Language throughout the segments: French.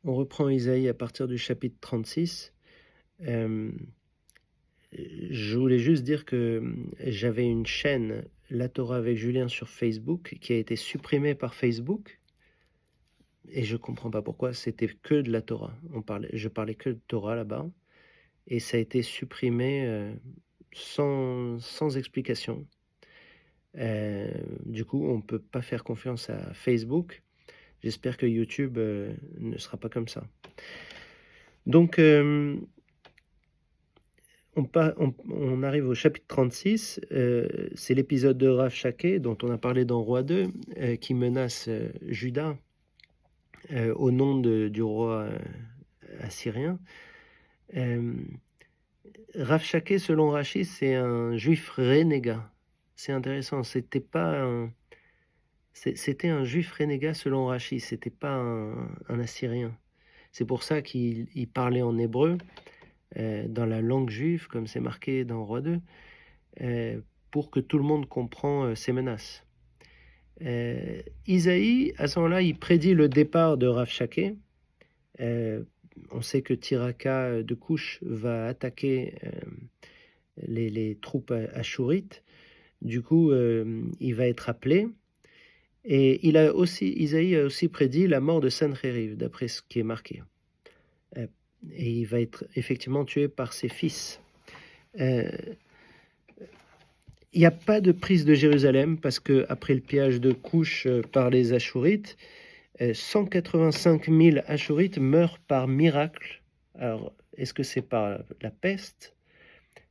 On reprend Isaïe à partir du chapitre 36. Hem, je voulais juste dire que, j'avais une chaîne, La Torah avec Julien sur Facebook, qui a été supprimée par Facebook et je comprends pas pourquoi. C'était que de la Torah. Je parlais que de Torah là-bas et ça a été supprimé, sans explication. Du coup, on peut pas faire confiance à Facebook. J'espère que YouTube, ne sera pas comme ça. Donc, on arrive au chapitre 36, c'est l'épisode de Rabshakeh dont on a parlé dans Roi 2, qui menace, Juda, au nom du roi, assyrien. Hem, Rabshakeh selon Rachi, c'est un juif renégat. C'est intéressant, c'était un juif renégat selon Rachi, c'était pas un assyrien. C'est pour ça qu'il parlait en hébreu, dans la langue juive, comme c'est marqué dans Roi 2. Pour que tout le monde comprend ses menaces. Isaïe, à ce moment-là, il prédit le départ de Rabshakeh. On sait que Tiraka de Cush va attaquer les troupes ashurites. Du coup, il va être appelé. Et Isaïe a aussi prédit la mort de Sanchériv, d'après ce qui est marqué. Et il va être effectivement tué par ses fils. Il n'y a pas de prise de Jérusalem parce que après le pillage de Cush par les Ashurites, 185 000 Ashurites meurent par miracle. Alors, est-ce que c'est par la peste?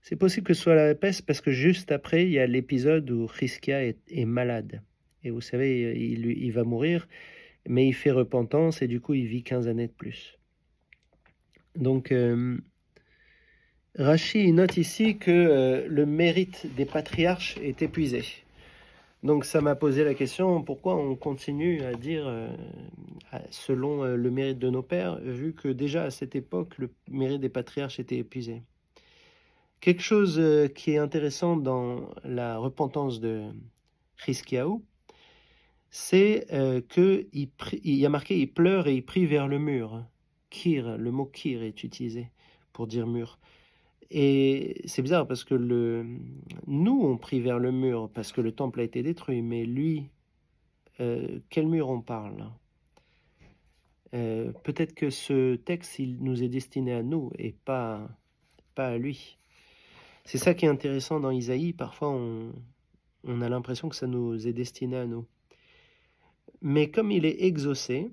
C'est possible que ce soit la peste parce que juste après, il y a l'épisode où Chizkia est malade. Et vous savez, il va mourir, mais il fait repentance et du coup, il vit 15 années de plus. Donc, Rachi note ici que le mérite des patriarches est épuisé. Donc ça m'a posé la question, pourquoi on continue à dire selon le mérite de nos pères, vu que déjà à cette époque, le mérite des patriarches était épuisé. Quelque chose qui est intéressant dans la repentance de Chizkiyahu, c'est qu'il y a marqué, il pleure et il prie vers le mur. Kir, le mot kir est utilisé pour dire mur. Et c'est bizarre parce que nous, on prie vers le mur parce que le temple a été détruit, mais lui, quel mur on parle? Peut-être que ce texte, il nous est destiné à nous et pas à lui. C'est ça qui est intéressant dans Isaïe. Parfois, on a l'impression que ça nous est destiné à nous. Mais comme il est exaucé,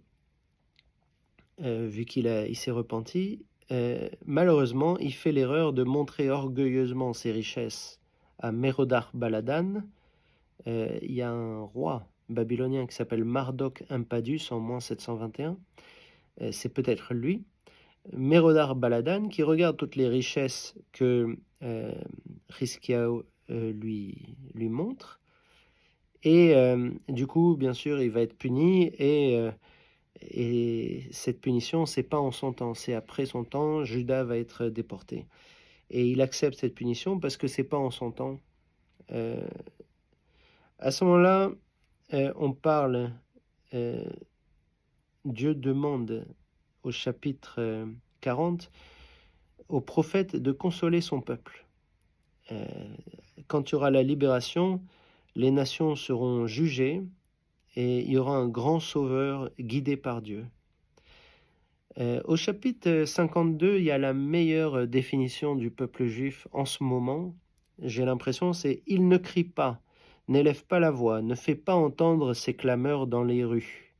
vu il s'est repenti, malheureusement, il fait l'erreur de montrer orgueilleusement ses richesses à Mérodach Baladan. Il y a un roi babylonien qui s'appelle Marduk Impadus en moins 721. C'est peut-être lui. Mérodach Baladan qui regarde toutes les richesses que Chizkiyahu lui montre. Et du coup, bien sûr, il va être puni et cette punition, c'est pas en son temps, c'est après son temps. Juda va être déporté. Et il accepte cette punition parce que c'est pas en son temps. À ce moment-là, on parle, Dieu demande au chapitre 40 au prophète de consoler son peuple. Quand il y aura la libération, les nations seront jugées et il y aura un grand sauveur guidé par Dieu. Au chapitre 52, il y a la meilleure définition du peuple juif en ce moment. J'ai l'impression, c'est « Il ne crie pas, n'élève pas la voix, ne fait pas entendre ses clameurs dans les rues. »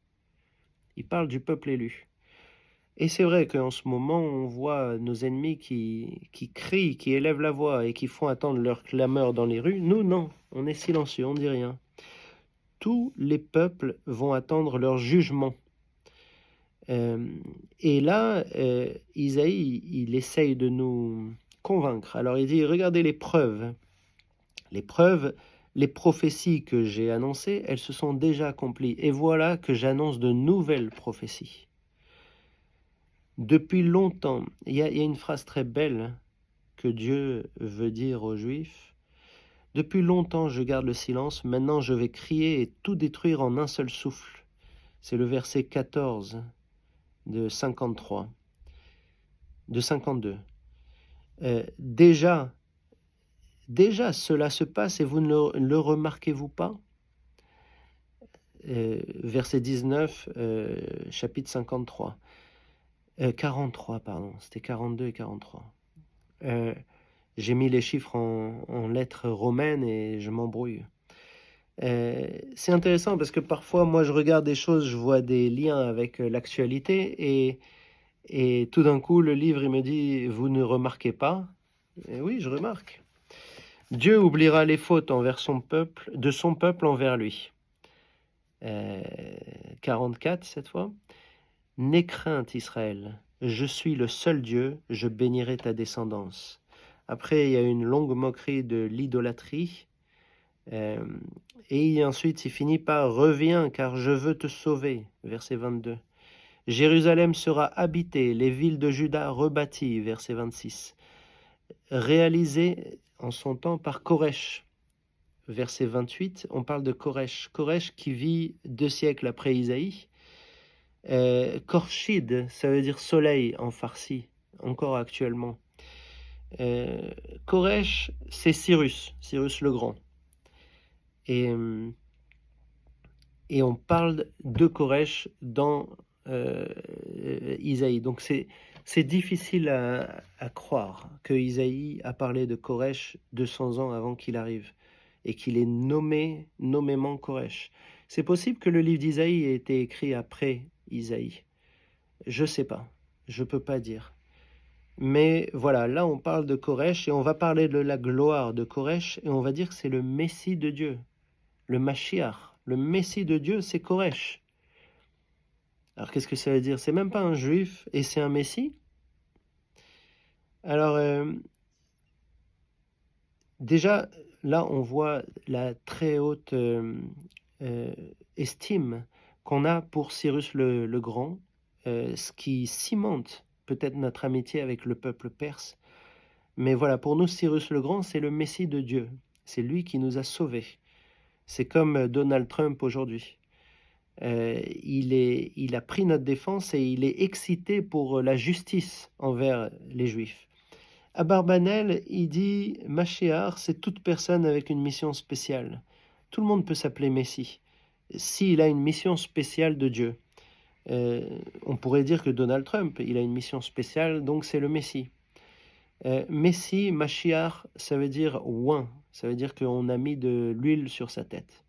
Il parle du peuple élu. Et c'est vrai qu'en ce moment, on voit nos ennemis qui crient, qui élèvent la voix et qui font entendre leurs clameurs dans les rues. Nous, non, on est silencieux, on ne dit rien. Tous les peuples vont attendre leur jugement. Et là, Isaïe, il essaye de nous convaincre. Alors il dit, regardez les preuves. Les preuves, les prophéties que j'ai annoncées, elles se sont déjà accomplies. Et voilà que j'annonce de nouvelles prophéties. Depuis longtemps, il y a une phrase très belle que Dieu veut dire aux Juifs. Depuis longtemps, je garde le silence. Maintenant, je vais crier et tout détruire en un seul souffle. C'est le verset 14 de 53, de 52. Déjà, cela se passe et vous ne le remarquez-vous pas? Verset 19, chapitre 53. 43, pardon, c'était 42 et 43. J'ai mis les chiffres en lettres romaines et je m'embrouille. C'est intéressant parce que parfois, moi, je regarde des choses, je vois des liens avec l'actualité et tout d'un coup, le livre, il me dit, vous ne remarquez pas? Et oui, je remarque. Dieu oubliera les fautes envers de son peuple envers lui. 44 cette fois. N'aie crainte, Israël, je suis le seul Dieu, je bénirai ta descendance. Après, il y a une longue moquerie de l'idolâtrie. Et ensuite, il finit par reviens, car je veux te sauver. Verset 22. Jérusalem sera habitée, les villes de Juda rebâties. Verset 26. Réalisé en son temps par Koresh. Verset 28, on parle de Koresh. Koresh qui vit 2 siècles après Isaïe. Khorshid, ça veut dire soleil en farsi, encore actuellement. Koresh, c'est Cyrus le Grand. Et on parle de Koresh dans Isaïe. Donc c'est difficile à croire que Isaïe a parlé de Koresh 200 ans avant qu'il arrive et qu'il ait nommément Koresh. C'est possible que le livre d'Isaïe ait été écrit après Isaïe. Je sais pas, je peux pas dire. Mais voilà, là on parle de Koresh et on va parler de la gloire de Koresh et on va dire que c'est le Messie de Dieu, le Mashiach. Le Messie de Dieu, c'est Koresh. Alors qu'est-ce que ça veut dire? C'est même pas un juif et c'est un Messie? Alors déjà, là on voit la très haute estime qu'on a pour Cyrus le Grand, ce qui cimente peut-être notre amitié avec le peuple perse. Mais voilà, pour nous, Cyrus le Grand, c'est le Messie de Dieu. C'est lui qui nous a sauvés. C'est comme Donald Trump aujourd'hui. Il a pris notre défense et il est excité pour la justice envers les Juifs. Abarbanel, il dit « Mashiach, c'est toute personne avec une mission spéciale. Tout le monde peut s'appeler Messie, s'il a une mission spéciale de Dieu. On pourrait dire que Donald Trump, il a une mission spéciale, donc c'est le Messie. Messie, Mashiach, ça veut dire oint, ça veut dire qu'on a mis de l'huile sur sa tête.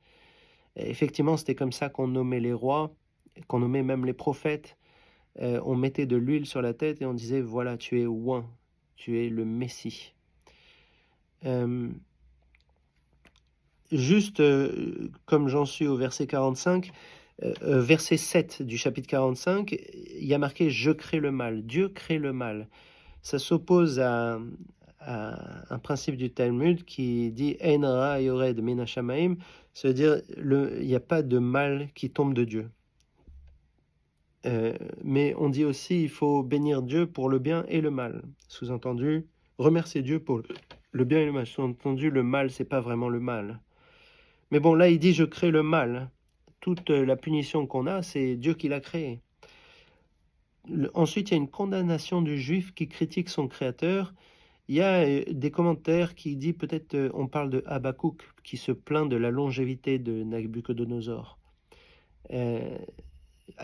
Effectivement, c'était comme ça qu'on nommait les rois, qu'on nommait même les prophètes. On mettait de l'huile sur la tête et on disait, voilà, tu es oint, tu es le Messie. Juste comme j'en suis au verset 45, verset 7 du chapitre 45, il y a marqué « Je crée le mal ». Dieu crée le mal. Ça s'oppose à un principe du Talmud qui dit « Ein ra yored min hashamaim », ça veut dire il n'y a pas de mal qui tombe de Dieu. Mais on dit aussi il faut bénir Dieu pour le bien et le mal. Sous-entendu, remercier Dieu pour le bien et le mal. Sous-entendu, le mal, c'est pas vraiment le mal. Mais bon, là, il dit je crée le mal. Toute la punition qu'on a, c'est Dieu qui l'a créé. Ensuite, il y a une condamnation du juif qui critique son créateur. Il y a des commentaires qui disent peut-être on parle de Habakkuk qui se plaint de la longévité de Nabucodonosor.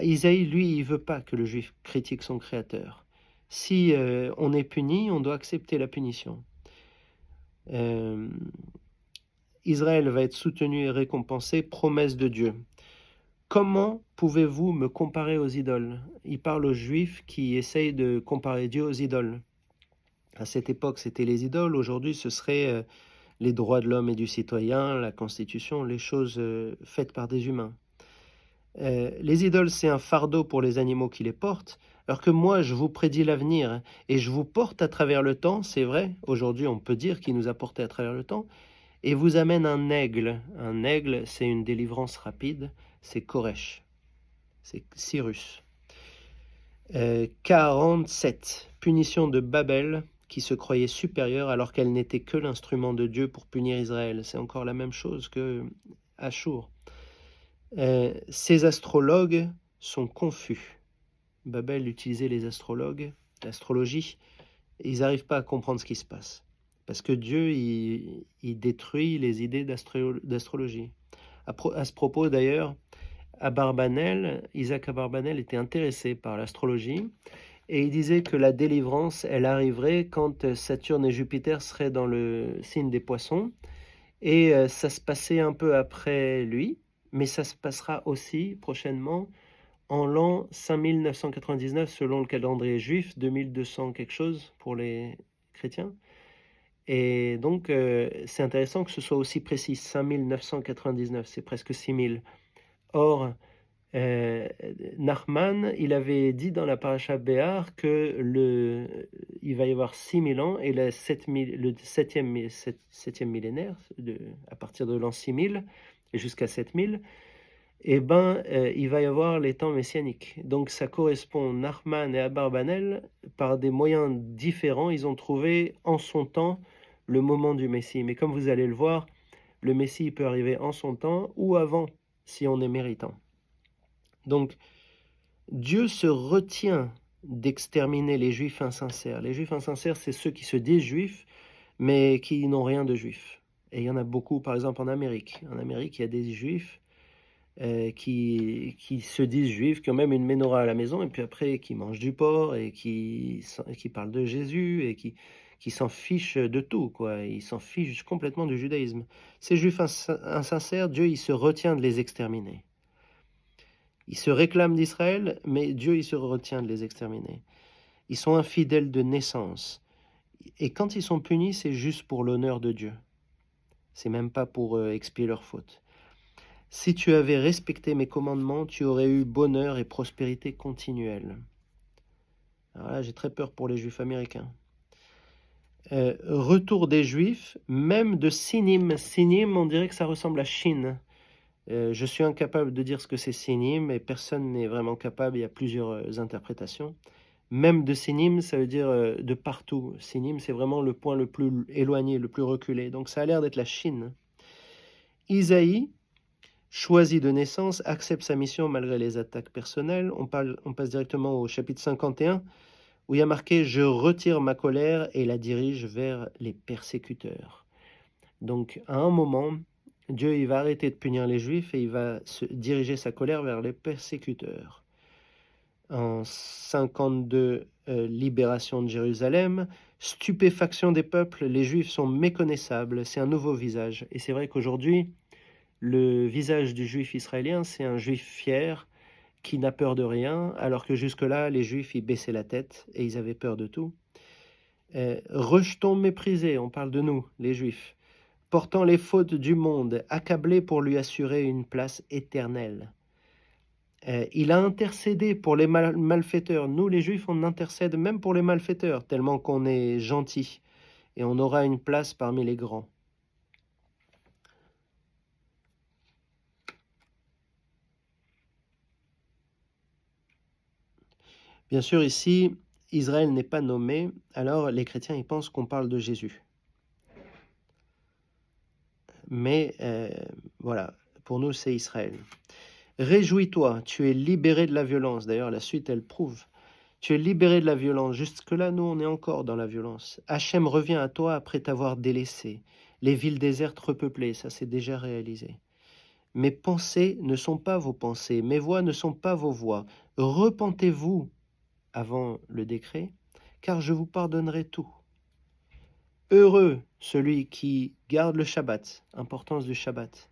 Isaïe, lui, il veut pas que le juif critique son créateur. Si on est puni, on doit accepter la punition. Israël va être soutenu et récompensé, promesse de Dieu. Comment pouvez-vous me comparer aux idoles? Il parle aux Juifs qui essayent de comparer Dieu aux idoles. À cette époque, c'était les idoles. Aujourd'hui, ce serait les droits de l'homme et du citoyen, la Constitution, les choses faites par des humains. Les idoles, c'est un fardeau pour les animaux qui les portent, alors que moi, je vous prédis l'avenir et je vous porte à travers le temps, c'est vrai. Aujourd'hui, on peut dire qu'il nous a porté à travers le temps, et vous amène un aigle. Un aigle, c'est une délivrance rapide, c'est Koresh, c'est Cyrus. 47, punition de Babel, qui se croyait supérieure alors qu'elle n'était que l'instrument de Dieu pour punir Israël. C'est encore la même chose que Achour. Ces astrologues sont confus. Babel utilisait les astrologues, l'astrologie. Ils n'arrivent pas à comprendre ce qui se passe. Parce que Dieu, il détruit les idées d'astrologie. À ce propos, d'ailleurs, Isaac Abarbanel était intéressé par l'astrologie et il disait que la délivrance, elle arriverait quand Saturne et Jupiter seraient dans le signe des Poissons. Et ça se passait un peu après lui, mais ça se passera aussi prochainement en l'an 5999 selon le calendrier juif, 2200 quelque chose pour les chrétiens. Et donc, c'est intéressant que ce soit aussi précis, 5999, c'est presque 6000. Or, Nachman, il avait dit dans la paracha Béar que il va y avoir 6000 ans et le septième millénaire, à partir de l'an 6000 et jusqu'à 7000, il va y avoir les temps messianiques. Donc ça correspond, Nachman et Abarbanel, par des moyens différents, ils ont trouvé en son temps le moment du Messie. Mais comme vous allez le voir, le Messie peut arriver en son temps ou avant, si on est méritant. Donc, Dieu se retient d'exterminer les Juifs insincères. Les Juifs insincères, c'est ceux qui se disent Juifs, mais qui n'ont rien de Juif. Et il y en a beaucoup, par exemple, en Amérique. En Amérique, il y a des Juifs qui se disent Juifs, qui ont même une menorah à la maison, et puis après, qui mangent du porc, et qui parlent de Jésus, et qui s'en fichent de tout, quoi. Ils s'en fichent complètement du judaïsme. Ces Juifs insincères, Dieu, il se retient de les exterminer. Ils se réclament d'Israël, mais Dieu, il se retient de les exterminer. Ils sont infidèles de naissance. Et quand ils sont punis, c'est juste pour l'honneur de Dieu. C'est même pas pour expier leurs fautes. Si tu avais respecté mes commandements, tu aurais eu bonheur et prospérité continuelle. Alors là, j'ai très peur pour les Juifs américains. Retour des Juifs, même de Sinim. Sinim, on dirait que ça ressemble à Chine. Je suis incapable de dire ce que c'est Sinim, et personne n'est vraiment capable, il y a plusieurs interprétations. Même de Sinim, ça veut dire de partout. Sinim, c'est vraiment le point le plus éloigné, le plus reculé. Donc ça a l'air d'être la Chine. Isaïe, choisi de naissance, accepte sa mission malgré les attaques personnelles. On passe directement au chapitre 51, où il y a marqué « Je retire ma colère et la dirige vers les persécuteurs ». Donc à un moment, Dieu, il va arrêter de punir les Juifs et il va se diriger sa colère vers les persécuteurs. En 52, libération de Jérusalem, stupéfaction des peuples, les Juifs sont méconnaissables, c'est un nouveau visage. Et c'est vrai qu'aujourd'hui, le visage du Juif israélien, c'est un Juif fier qui n'a peur de rien, alors que jusque-là, les Juifs, ils baissaient la tête et ils avaient peur de tout. Rejetons méprisés, on parle de nous, les Juifs, portant les fautes du monde, accablés pour lui assurer une place éternelle. Il a intercédé pour les malfaiteurs. Nous, les Juifs, on intercède même pour les malfaiteurs, tellement qu'on est gentils, et on aura une place parmi les grands. Bien sûr, ici, Israël n'est pas nommé, alors les chrétiens, ils pensent qu'on parle de Jésus. Mais voilà, pour nous, c'est Israël. Réjouis-toi, tu es libéré de la violence. D'ailleurs, la suite, elle prouve. Tu es libéré de la violence. Jusque-là, nous, on est encore dans la violence. Hachem revient à toi après t'avoir délaissé. Les villes désertes repeuplées, ça c'est déjà réalisé. Mes pensées ne sont pas vos pensées, mes voix ne sont pas vos voix. Repentez-vous avant le décret, car je vous pardonnerai tout. Heureux celui qui garde le Shabbat, importance du Shabbat,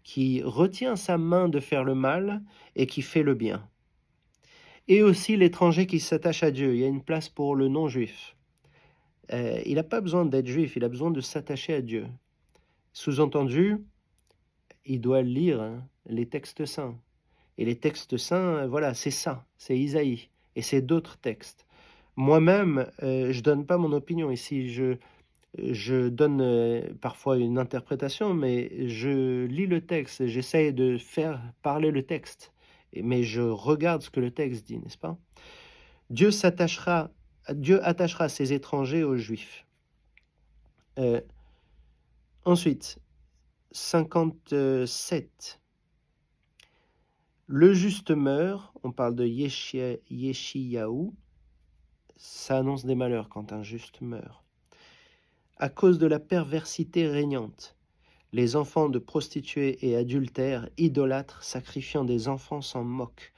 qui retient sa main de faire le mal et qui fait le bien. Et aussi l'étranger qui s'attache à Dieu. Il y a une place pour le non-juif. Il n'a pas besoin d'être juif, il a besoin de s'attacher à Dieu. Sous-entendu, il doit lire les textes saints. Et les textes saints, voilà, c'est ça, c'est Isaïe. Et c'est d'autres textes. Moi-même, je ne donne pas mon opinion ici. Je donne parfois une interprétation, mais je lis le texte, j'essaye de faire parler le texte. Mais je regarde ce que le texte dit, n'est-ce pas? Dieu attachera ses étrangers aux Juifs. Ensuite, 57. Le juste meurt, on parle de Yeshiyahu, ça annonce des malheurs quand un juste meurt. À cause de la perversité régnante, les enfants de prostituées et adultères, idolâtres, sacrifiant des enfants s'en moquent.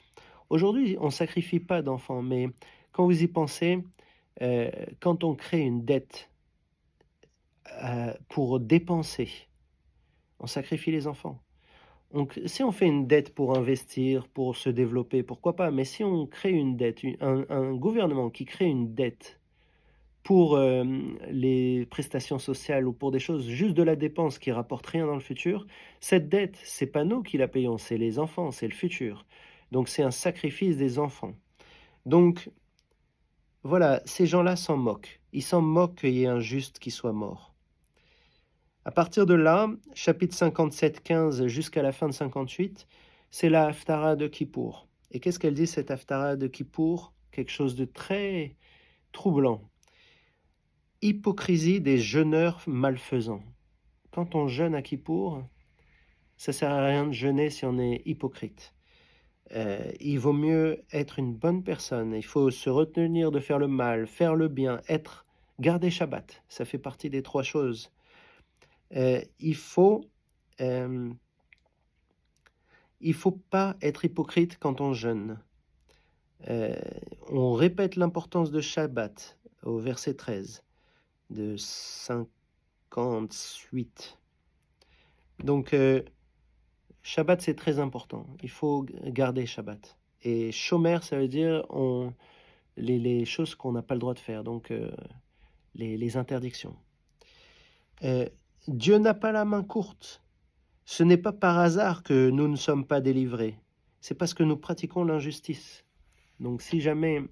Aujourd'hui, on ne sacrifie pas d'enfants, mais quand vous y pensez, quand on crée une dette pour dépenser, on sacrifie les enfants. Si on fait une dette pour investir, pour se développer, pourquoi pas, mais si on crée une dette, un gouvernement qui crée une dette pour les prestations sociales ou pour des choses juste de la dépense qui rapportent rien dans le futur, cette dette, c'est pas nous qui la payons, c'est les enfants, c'est le futur. Donc c'est un sacrifice des enfants. Donc voilà, ces gens-là s'en moquent. Ils s'en moquent qu'il y ait un juste qui soit mort. À partir de là, chapitre 57, 15 jusqu'à la fin de 58, c'est la Haftara de Kippour. Et qu'est-ce qu'elle dit, cette Haftara de Kippour? Quelque chose de très troublant. Hypocrisie des jeûneurs malfaisants. Quand on jeûne à Kippour, ça sert à rien de jeûner si on est hypocrite. Il vaut mieux être une bonne personne. Il faut se retenir de faire le mal, faire le bien, garder Shabbat. Ça fait partie des 3 choses. Il faut pas être hypocrite quand on jeûne. On répète l'importance de Shabbat au verset 13 de 58. Donc, Shabbat, c'est très important. Il faut garder Shabbat. Et Shomer, ça veut dire les choses qu'on n'a pas le droit de faire, donc les interdictions. Dieu n'a pas la main courte. Ce n'est pas par hasard que nous ne sommes pas délivrés. C'est parce que nous pratiquons l'injustice. Donc si jamais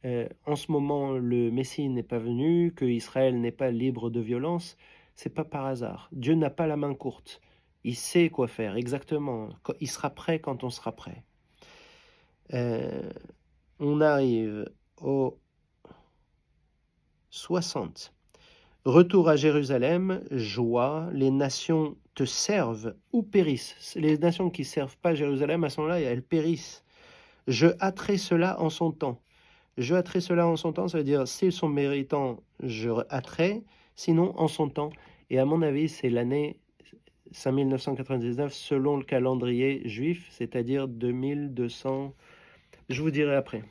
en ce moment le Messie n'est pas venu, que Israël n'est pas libre de violence, c'est pas par hasard. Dieu n'a pas la main courte. Il sait quoi faire exactement. Il sera prêt quand on sera prêt. On arrive au 60. Retour à Jérusalem, joie, les nations te servent ou périssent. Les nations qui ne servent pas Jérusalem, à ce moment-là, elles périssent. Je hâterai cela en son temps. Je hâterai cela en son temps, ça veut dire s'ils sont méritants, je hâterai, sinon en son temps. Et à mon avis, c'est l'année 5999 selon le calendrier juif, c'est-à-dire 2200. Je vous dirai après.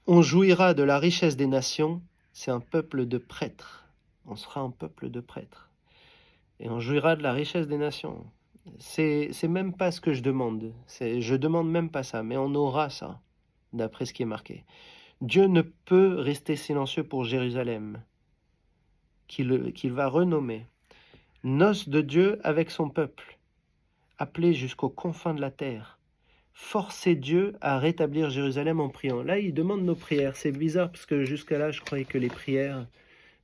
On jouira de la richesse des nations, c'est un peuple de prêtres. On sera un peuple de prêtres. Et on jouira de la richesse des nations. C'est même pas ce que je demande. Je demande même pas ça, mais on aura ça, d'après ce qui est marqué. Dieu ne peut rester silencieux pour Jérusalem, qu'il va renommer. Noce de Dieu avec son peuple, appelé jusqu'aux confins de la terre. Forcer Dieu à rétablir Jérusalem en priant. Là, il demande nos prières. C'est bizarre parce que jusqu'à là, je croyais que les prières...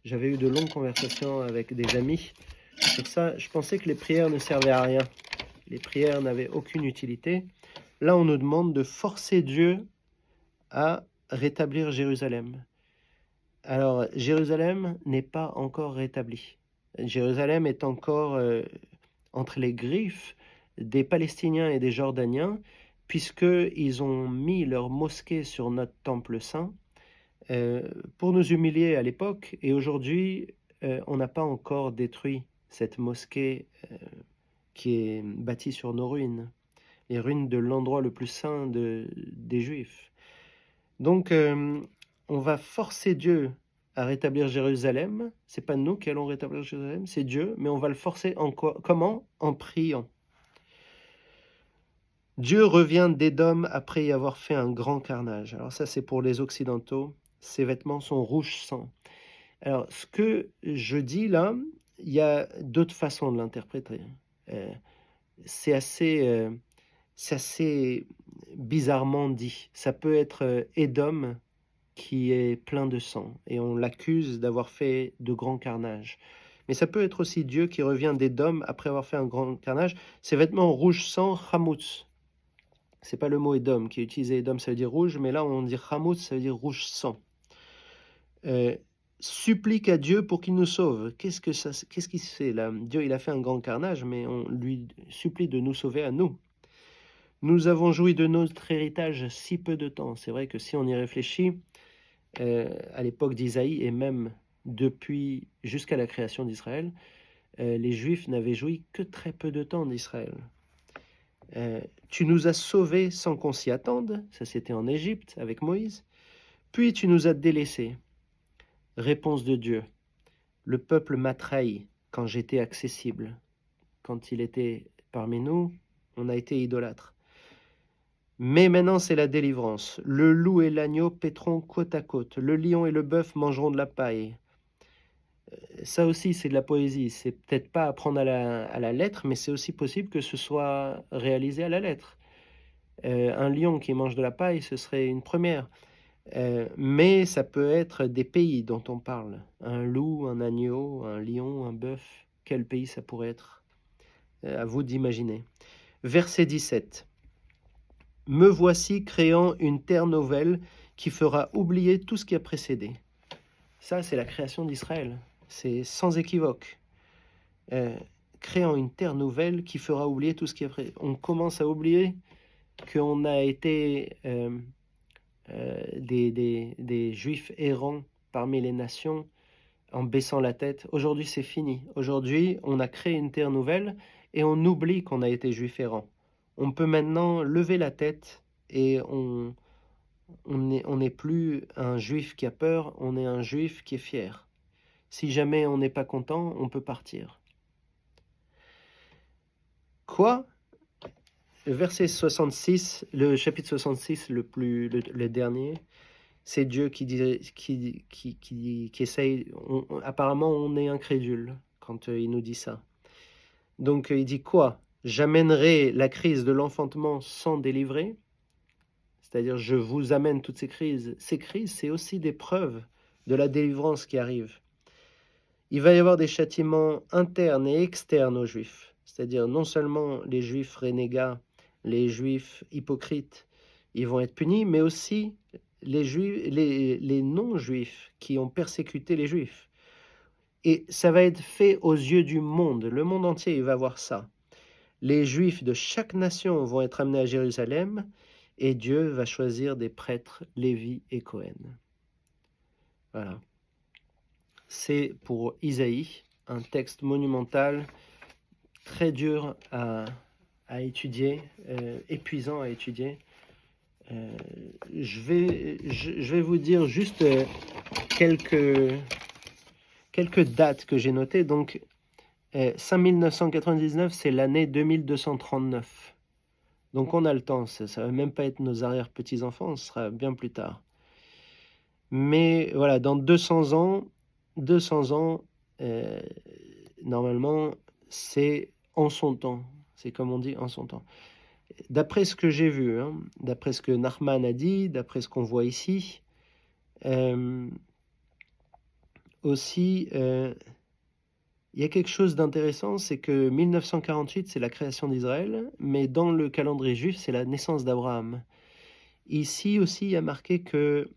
J'avais eu de longues conversations avec des amis sur ça. Je pensais que les prières ne servaient à rien. Les prières n'avaient aucune utilité. Là, on nous demande de forcer Dieu à rétablir Jérusalem. Alors, Jérusalem n'est pas encore rétablie. Jérusalem est encore entre les griffes des Palestiniens et des Jordaniens, puisqu'ils ont mis leur mosquée sur notre temple saint pour nous humilier à l'époque. Et aujourd'hui, on n'a pas encore détruit cette mosquée qui est bâtie sur nos ruines, les ruines de l'endroit le plus saint des Juifs. Donc, on va forcer Dieu à rétablir Jérusalem. C'est pas nous qui allons rétablir Jérusalem, c'est Dieu, mais on va le forcer en quoi? Comment? En priant. Dieu revient d'Édom après y avoir fait un grand carnage. Alors ça, c'est pour les Occidentaux. Ses vêtements sont rouge sang. Alors, ce que je dis là, il y a d'autres façons de l'interpréter. C'est assez bizarrement dit. Ça peut être Édom qui est plein de sang et on l'accuse d'avoir fait de grands carnages. Mais ça peut être aussi Dieu qui revient d'Édom après avoir fait un grand carnage. Ses vêtements rouge sang, chamoutz. C'est pas le mot Édom qui est utilisé. Édom, ça veut dire rouge, mais là on dit chamoutz, ça veut dire rouge sang. supplique à Dieu pour qu'il nous sauve. Qu'est-ce qui se fait là? Dieu, il a fait un grand carnage, mais on lui supplie de nous sauver à nous. Nous avons joui de notre héritage si peu de temps. C'est vrai que si on y réfléchit, à l'époque d'Isaïe et même depuis jusqu'à la création d'Israël, les Juifs n'avaient joui que très peu de temps d'Israël. Tu nous as sauvés sans qu'on s'y attende, ça c'était en Égypte avec Moïse, puis tu nous as délaissés. Réponse de Dieu, le peuple m'a trahi quand j'étais accessible. Quand il était parmi nous, on a été idolâtres. Mais maintenant c'est la délivrance. Le loup et l'agneau paîtront côte à côte, le lion et le bœuf mangeront de la paille. Ça aussi, c'est de la poésie. C'est peut-être pas à prendre à la lettre, mais c'est aussi possible que ce soit réalisé à la lettre. Un lion qui mange de la paille, ce serait une première. Mais ça peut être des pays dont on parle. Un loup, un agneau, un lion, un bœuf. Quel pays ça pourrait être? À vous d'imaginer. Verset 17. Me voici créant une terre nouvelle qui fera oublier tout ce qui a précédé. Ça, c'est la création d'Israël. C'est sans équivoque. Créant une terre nouvelle qui fera oublier tout ce qui a précédé. On commence à oublier qu'on a été des Juifs errants parmi les nations en baissant la tête. Aujourd'hui, c'est fini. Aujourd'hui, on a créé une terre nouvelle et on oublie qu'on a été Juifs errants. On peut maintenant lever la tête et on n'est plus un Juif qui a peur, on est un Juif qui est fier. Si jamais on n'est pas content, on peut partir. Quoi? Le verset 66, le chapitre 66, le dernier, c'est Dieu qui essaye. Apparemment, on est incrédule quand il nous dit ça. Donc, il dit quoi? J'amènerai la crise de l'enfantement sans délivrer. C'est-à-dire, je vous amène toutes ces crises. Ces crises, c'est aussi des preuves de la délivrance qui arrive. Il va y avoir des châtiments internes et externes aux Juifs. C'est-à-dire, non seulement les Juifs renégats, les Juifs hypocrites, ils vont être punis, mais aussi les non-Juifs qui ont persécuté les Juifs. Et ça va être fait aux yeux du monde. Le monde entier, il va voir ça. Les Juifs de chaque nation vont être amenés à Jérusalem et Dieu va choisir des prêtres, Lévi et Cohen. Voilà. C'est pour Isaïe, un texte monumental, très dur à étudier, épuisant à étudier. Je vais vous dire juste quelques dates que j'ai notées. Donc, 5999, c'est l'année 2239. Donc, on a le temps. Ça ne va même pas être nos arrière-petits-enfants, ce sera bien plus tard. Mais voilà, dans 200 ans, normalement, c'est en son temps. C'est comme on dit, en son temps. D'après ce que j'ai vu, d'après ce que Nachman a dit, d'après ce qu'on voit ici, aussi, il y a quelque chose d'intéressant, c'est que 1948, c'est la création d'Israël, mais dans le calendrier juif, c'est la naissance d'Abraham. Ici aussi, il y a marqué que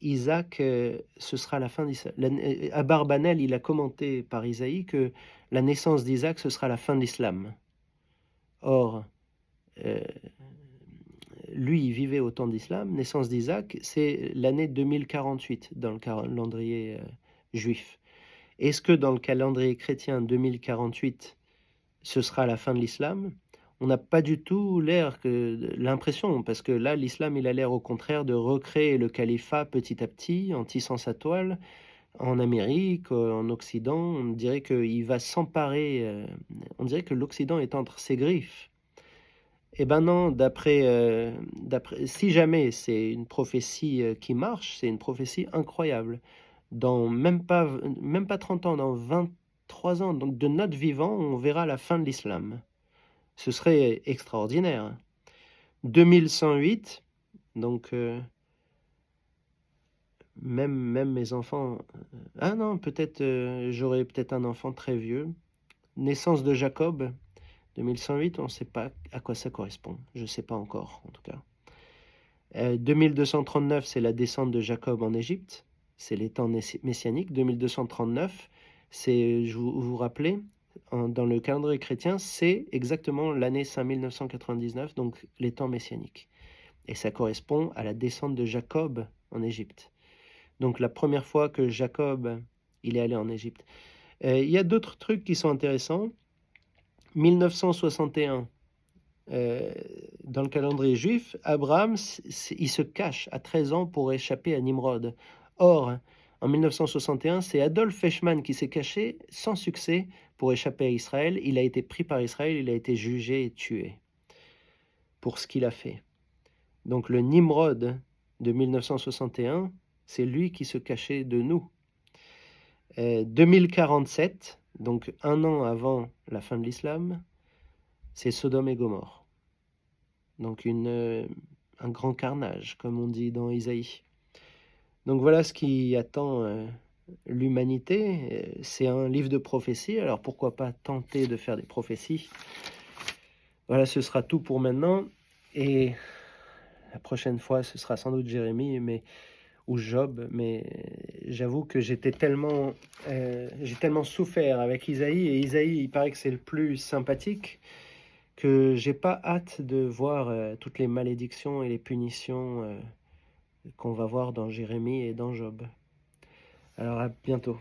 Isaac, ce sera la fin d'Israël. Abarbanel, il a commenté par Isaïe que la naissance d'Isaac, ce sera la fin de l'islam. Or, lui, il vivait au temps d'islam. Naissance d'Isaac, c'est l'année 2048 dans le calendrier juif. Est-ce que dans le calendrier chrétien 2048, ce sera la fin de l'islam? On n'a pas du tout l'impression, parce que là, l'islam, il a l'air au contraire de recréer le califat petit à petit, en tissant sa toile, en Amérique, en Occident. On dirait qu'il va s'emparer, on dirait que l'Occident est entre ses griffes. Eh ben non, si jamais c'est une prophétie qui marche, c'est une prophétie incroyable. Dans même pas 30 ans, dans 23 ans, donc de notre vivant, on verra la fin de l'islam. Ce serait extraordinaire. 2108, donc même mes enfants... ah non, peut-être j'aurai peut-être un enfant très vieux. Naissance de Jacob, 2108, on ne sait pas à quoi ça correspond. Je ne sais pas encore, en tout cas. 2239, c'est la descente de Jacob en Égypte. c'est les temps messianiques, 2239, c'est, vous rappelez, dans le calendrier chrétien, c'est exactement l'année 5999, donc les temps messianiques. Et ça correspond à la descente de Jacob en Égypte. Donc la première fois que Jacob, il est allé en Égypte. Il y a d'autres trucs qui sont intéressants. 1961, dans le calendrier juif, Abraham, il se cache à 13 ans pour échapper à Nimrod. Or, en 1961, c'est Adolf Eichmann qui s'est caché sans succès pour échapper à Israël. Il a été pris par Israël, il a été jugé et tué pour ce qu'il a fait. Donc le Nimrod de 1961, c'est lui qui se cachait de nous. 2047, donc un an avant la fin de l'islam, c'est Sodome et Gomorrhe. Donc un grand carnage, comme on dit dans Isaïe. Donc voilà ce qui attend l'humanité. C'est un livre de prophéties, alors pourquoi pas tenter de faire des prophéties. Voilà, ce sera tout pour maintenant. Et la prochaine fois, ce sera sans doute Jérémie ou Job. Mais j'avoue que j'ai tellement souffert avec Isaïe. Et Isaïe, il paraît que c'est le plus sympathique, que j'ai pas hâte de voir toutes les malédictions et les punitions qu'on va voir dans Jérémie et dans Job. Alors à bientôt.